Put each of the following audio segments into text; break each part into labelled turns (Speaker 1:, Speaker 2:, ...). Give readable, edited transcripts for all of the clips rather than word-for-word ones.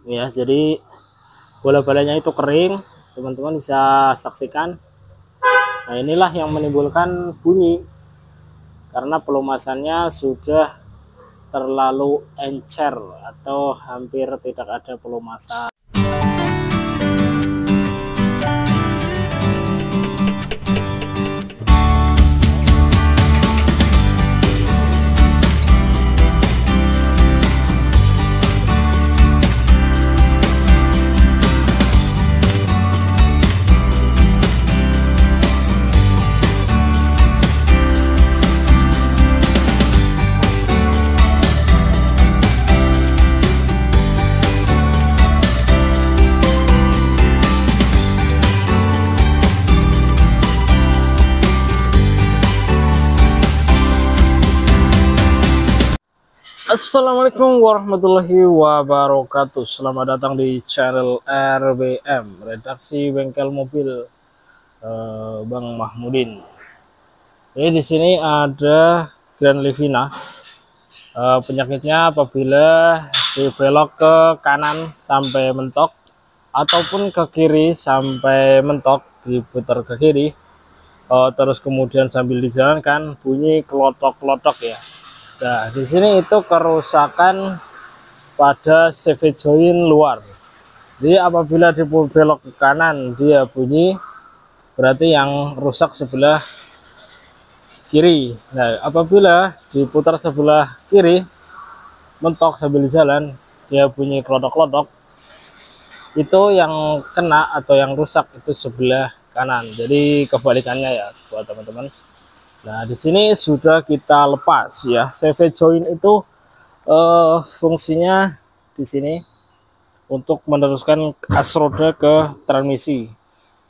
Speaker 1: ya. Jadi bola-balanya itu kering, teman-teman bisa saksikan. Nah, inilah yang menimbulkan bunyi karena pelumasannya sudah terlalu encer atau hampir tidak ada pelumasan. Assalamualaikum warahmatullahi wabarakatuh. Selamat datang di channel RBM, Redaksi Bengkel Mobil, Bang Mahmudin. Ini di sini ada Grand Livina. Penyakitnya apabila dibelok ke kanan sampai mentok ataupun ke kiri sampai mentok, diputar ke kiri, terus kemudian sambil dijalankan bunyi kelotok-kelotok ya. Nah, di sini itu kerusakan pada CV join luar. Jadi apabila dibelok ke kanan dia bunyi, berarti yang rusak sebelah kiri. Nah, apabila diputar sebelah kiri, mentok sambil jalan, dia bunyi kelotok-kelotok. Itu yang kena atau yang rusak itu sebelah kanan. Jadi kebalikannya ya buat teman-teman. Nah, di sini sudah kita lepas ya. CV join itu fungsinya di sini untuk meneruskan as roda ke transmisi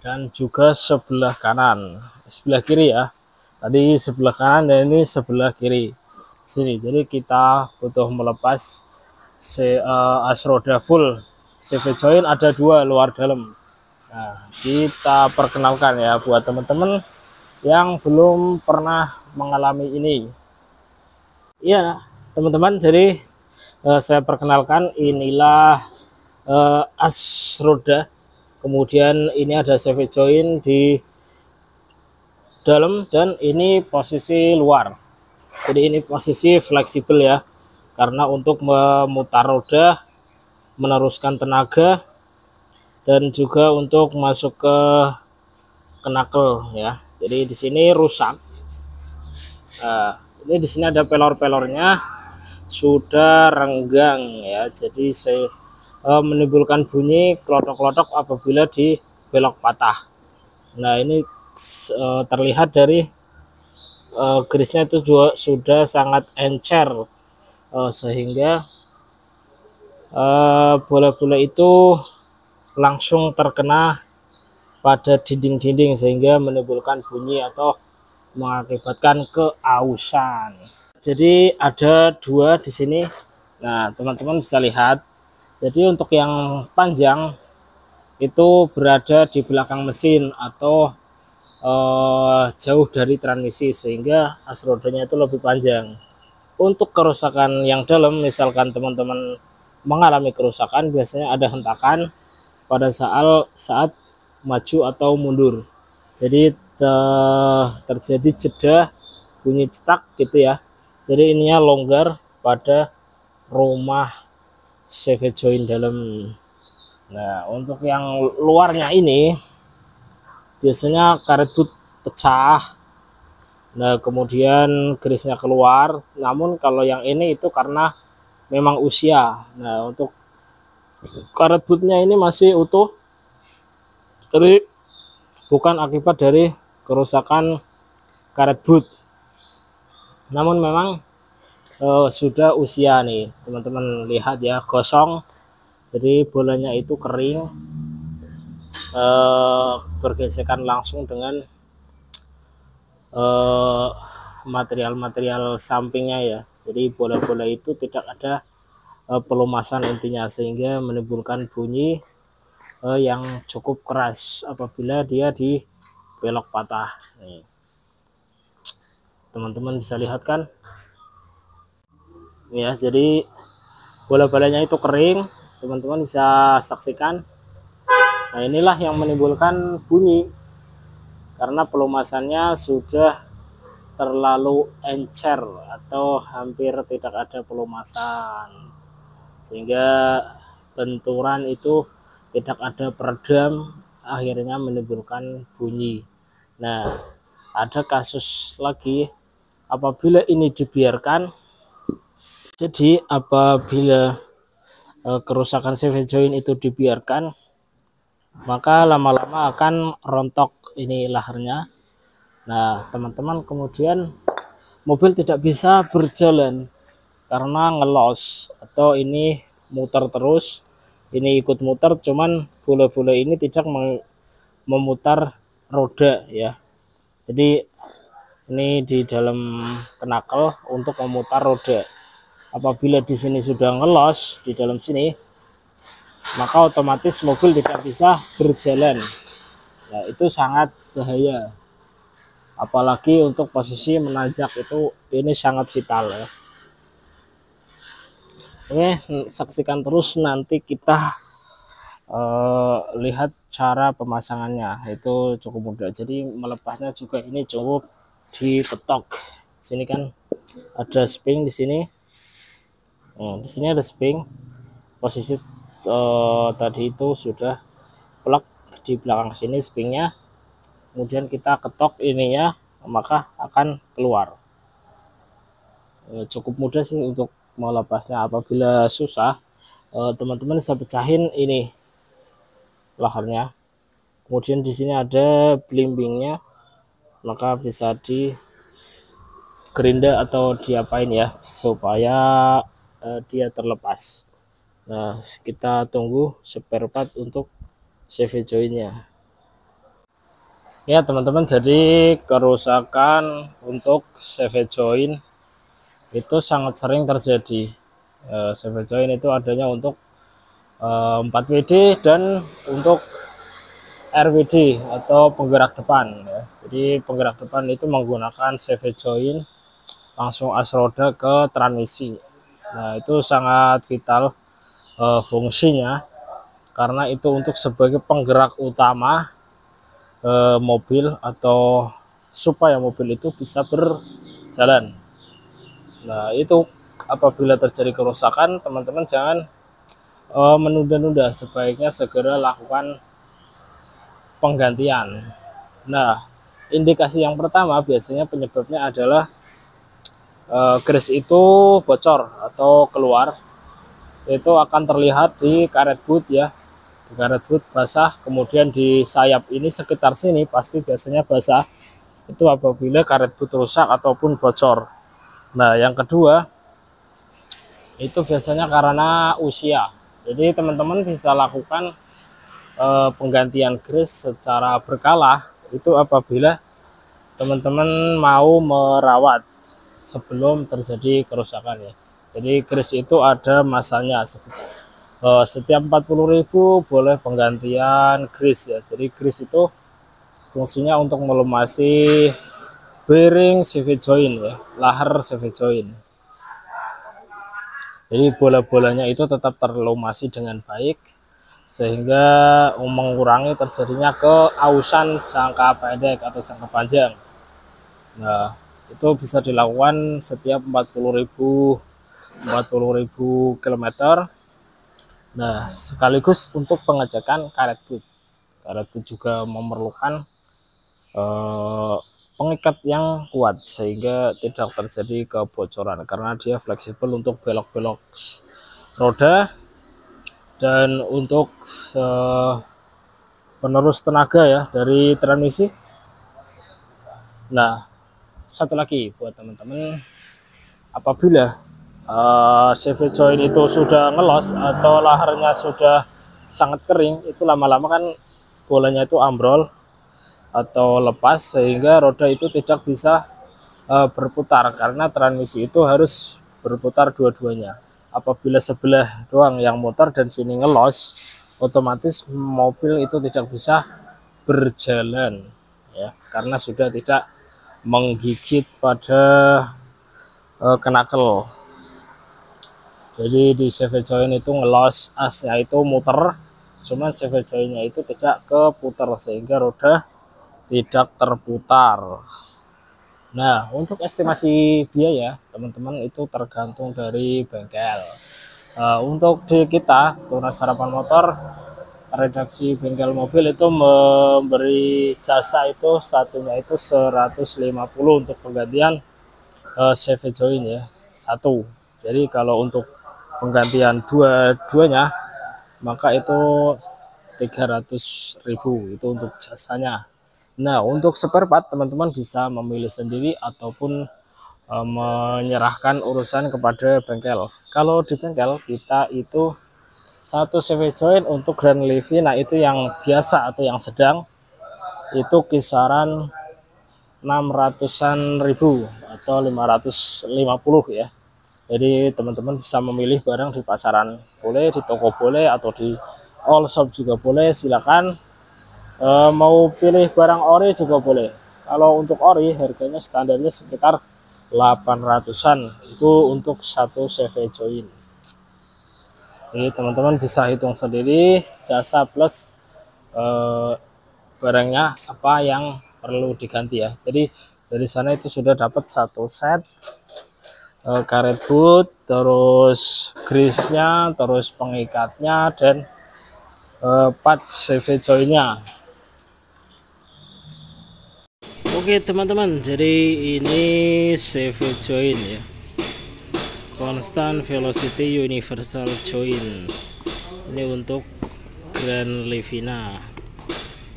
Speaker 1: dan juga sebelah kanan, sebelah kiri ya. Tadi sebelah kanan dan ini sebelah kiri sini. Jadi kita butuh melepas as roda full. CV join ada dua, luar dalam. Nah, kita perkenalkan ya buat teman-teman yang belum pernah mengalami ini. Iya, teman-teman, jadi saya perkenalkan, inilah as roda, kemudian ini ada CV join di dalam dan ini posisi luar. Jadi ini posisi fleksibel ya, karena untuk memutar roda, meneruskan tenaga, dan juga untuk masuk ke knuckle ya. Jadi di sini rusak. Ini di sini ada pelor-pelornya sudah renggang ya. Jadi saya menimbulkan bunyi klotok-klotok apabila di belok patah. Nah, ini terlihat dari grisnya itu juga sudah sangat encer, sehingga bola-bola itu langsung terkena pada dinding-dinding sehingga menimbulkan bunyi atau mengakibatkan keausan. Jadi ada dua di sini. Nah, teman-teman bisa lihat. Jadi untuk yang panjang itu berada di belakang mesin atau jauh dari transmisi sehingga as rodanya itu lebih panjang. Untuk kerusakan yang dalam, misalkan teman-teman mengalami kerusakan, biasanya ada hentakan pada saat maju atau mundur. Jadi terjadi jeda bunyi cetak gitu ya. Jadi ininya longgar pada rumah CV join dalam. Nah, untuk yang luarnya ini biasanya karet boot pecah. Nah, kemudian grisnya keluar. Namun kalau yang ini itu karena memang usia. Nah, untuk karet bootnya ini masih utuh. Jadi bukan akibat dari kerusakan karet boot, namun memang sudah usia nih teman-teman. Lihat ya, gosong. Jadi bolanya itu kering, bergesekan langsung dengan material-material sampingnya ya. Jadi bola-bola itu tidak ada pelumasan intinya, sehingga menimbulkan bunyi yang cukup keras apabila dia di belok patah. Nih, teman-teman bisa lihat kan ya. Jadi bola-balanya itu kering, teman-teman bisa saksikan. Nah, inilah yang menimbulkan bunyi karena pelumasannya sudah terlalu encer atau hampir tidak ada pelumasan, sehingga benturan itu tidak ada peredam, akhirnya menimbulkan bunyi. Nah, ada kasus lagi apabila ini dibiarkan. Jadi apabila kerusakan CV joint itu dibiarkan, maka lama-lama akan rontok ini laharnya. Nah, teman-teman, kemudian mobil tidak bisa berjalan karena ngelos atau ini muter terus, ini ikut muter, cuman bola-bola ini tidak memutar roda ya. Jadi ini di dalam knuckle untuk memutar roda. Apabila di sini sudah ngelos di dalam sini, maka otomatis mobil tidak bisa berjalan. Nah, itu sangat bahaya. Apalagi untuk posisi menanjak itu ini sangat vital ya. Oke, saksikan terus, nanti kita lihat cara pemasangannya. Itu cukup mudah. Jadi melepasnya juga ini cukup diketok. Sini kan ada spring di sini. Di sini ada spring. Posisi tadi itu sudah plug di belakang sini springnya. Kemudian kita ketok ininya, maka akan keluar. Cukup mudah sih untuk melepasnya. Apabila susah, teman-teman bisa pecahin ini laharnya. Kemudian di sini ada belimbingnya, maka bisa di gerinda atau diapain ya supaya dia terlepas. Nah, kita tunggu spare part untuk CV jointnya ya teman-teman. Jadi kerusakan untuk CV joint itu sangat sering terjadi. CV joint itu adanya untuk 4WD dan untuk RWD atau penggerak depan ya. Jadi penggerak depan itu menggunakan CV joint langsung as roda ke transmisi. Nah, itu sangat vital fungsinya karena itu untuk sebagai penggerak utama mobil atau supaya mobil itu bisa berjalan. Nah, itu apabila terjadi kerusakan, teman-teman jangan menunda-nunda, sebaiknya segera lakukan penggantian. Nah, indikasi yang pertama biasanya penyebabnya adalah grease itu bocor atau keluar. Itu akan terlihat di karet boot ya, di karet boot basah, kemudian di sayap ini sekitar sini pasti biasanya basah. Itu apabila karet boot rusak ataupun bocor. Nah, yang kedua itu biasanya karena usia. Jadi teman-teman bisa lakukan penggantian grease secara berkala itu apabila teman-teman mau merawat sebelum terjadi kerusakan ya. Jadi grease itu ada masanya, setiap 40.000 boleh penggantian grease ya. Jadi grease itu fungsinya untuk melumasi bearing CV joint ya, lahar CV joint. Jadi bola-bolanya itu tetap terlumasi dengan baik sehingga mengurangi terjadinya keausan jangka pendek atau jangka panjang. Nah, itu bisa dilakukan setiap 40.000 km. Nah, sekaligus untuk pengecekan karet boot. Karet boot juga memerlukan pengikat yang kuat sehingga tidak terjadi kebocoran karena dia fleksibel untuk belok-belok roda dan untuk penerus tenaga ya dari transmisi. Nah, satu lagi buat teman-teman, apabila CV joint itu sudah ngelos atau laharnya sudah sangat kering, itu lama-lama kan bolanya itu ambrol atau lepas sehingga roda itu tidak bisa berputar karena transmisi itu harus berputar dua-duanya. Apabila sebelah doang yang muter dan sini ngelos, otomatis mobil itu tidak bisa berjalan ya karena sudah tidak menggigit pada knuckle. Jadi di CV join itu ngelos asnya itu muter, cuman CV joinnya itu tidak keputar sehingga roda tidak terputar. Nah, untuk estimasi biaya teman-teman itu tergantung dari bengkel. Untuk di kita Tunas Harapan Motor, redaksi bengkel mobil itu memberi jasa itu satunya itu 150 untuk penggantian CV join ya, satu. Jadi kalau untuk penggantian dua-duanya maka itu 300.000 itu untuk jasanya. Nah, untuk spare part teman-teman bisa memilih sendiri ataupun menyerahkan urusan kepada bengkel. Kalau di bengkel kita itu satu CV join untuk Grand Livina itu yang biasa atau yang sedang itu kisaran 600-an ribu atau 550 ya. Jadi teman-teman bisa memilih barang di pasaran boleh, di toko boleh, atau di all shop juga boleh, silakan. Mau pilih barang ori juga boleh. Kalau untuk ori harganya standarnya sekitar 800-an itu untuk satu CV join. Jadi teman-teman bisa hitung sendiri jasa plus barangnya apa yang perlu diganti ya. Jadi dari sana itu sudah dapat satu set karet boot, terus grease-nya, terus pengikatnya, dan part CV joinnya. Oke teman-teman, jadi ini CV join ya, Constant Velocity Universal Join. Ini untuk Grand Livina.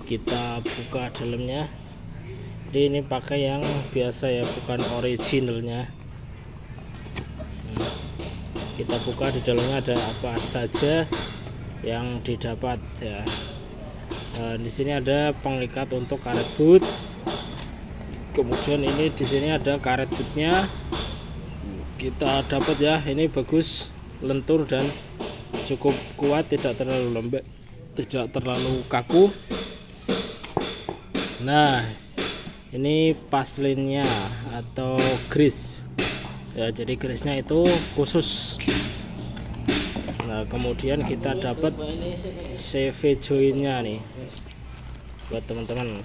Speaker 1: Kita buka dalamnya. Jadi ini pakai yang biasa ya, bukan originalnya. Kita buka, di dalamnya ada apa saja yang didapat ya. Di sini ada pengikat untuk karet boot. Kemudian ini di sini ada karet bootnya. Kita dapat ya, ini bagus, lentur dan cukup kuat, tidak terlalu lembek, tidak terlalu kaku. Nah, ini paslinnya atau grease. Ya, jadi grease-nya itu khusus. Nah, kemudian kita dapat CV join-nya nih buat teman-teman.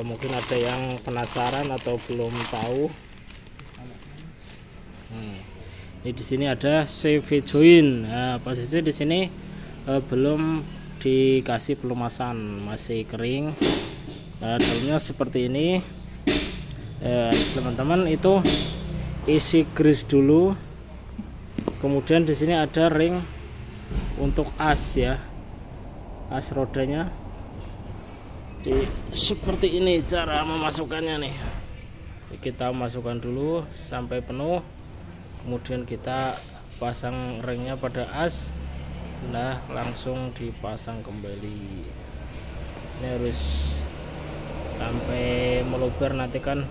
Speaker 1: Mungkin ada yang penasaran atau belum tahu. Ini di sini ada CV join. Nah, posisi di sini belum dikasih pelumasan, masih kering. Dalamnya seperti ini. Teman-teman itu isi grease dulu, kemudian di sini ada ring untuk as ya, as rodanya. Seperti ini cara memasukkannya nih. Kita masukkan dulu sampai penuh, kemudian kita pasang ringnya pada as. Nah, langsung dipasang kembali. Ini harus sampai meluber, nanti kan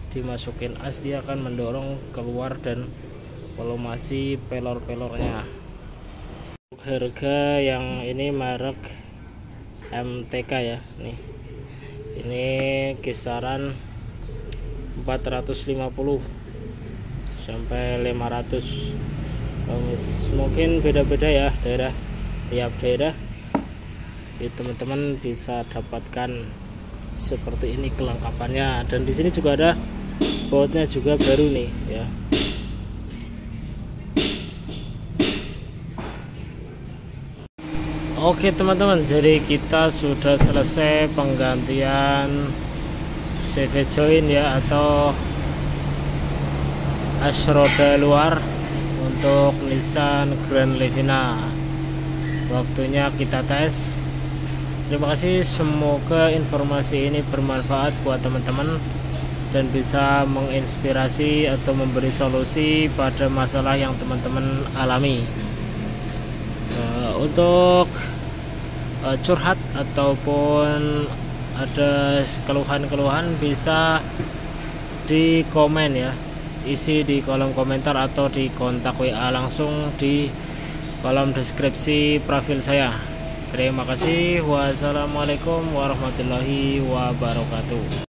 Speaker 1: dimasukin as, dia akan mendorong keluar dan volumasi pelor-pelornya. Harga yang ini merek MTK ya, nih ini kisaran 450 sampai 500. Mungkin beda-beda ya, daerah tiap daerah. Jadi teman-teman bisa dapatkan seperti ini kelengkapannya, dan di sini juga ada bautnya juga baru nih ya. Oke teman-teman, jadi kita sudah selesai penggantian CV join ya, atau as roda luar untuk Nissan Grand Livina. Waktunya kita tes. Terima kasih, semoga informasi ini bermanfaat buat teman-teman dan bisa menginspirasi atau memberi solusi pada masalah yang teman-teman alami. Untuk curhat ataupun ada keluhan-keluhan bisa di komen ya, isi di kolom komentar atau di kontak WA langsung di kolom deskripsi profil saya. Terima kasih. Wassalamualaikum warahmatullahi wabarakatuh.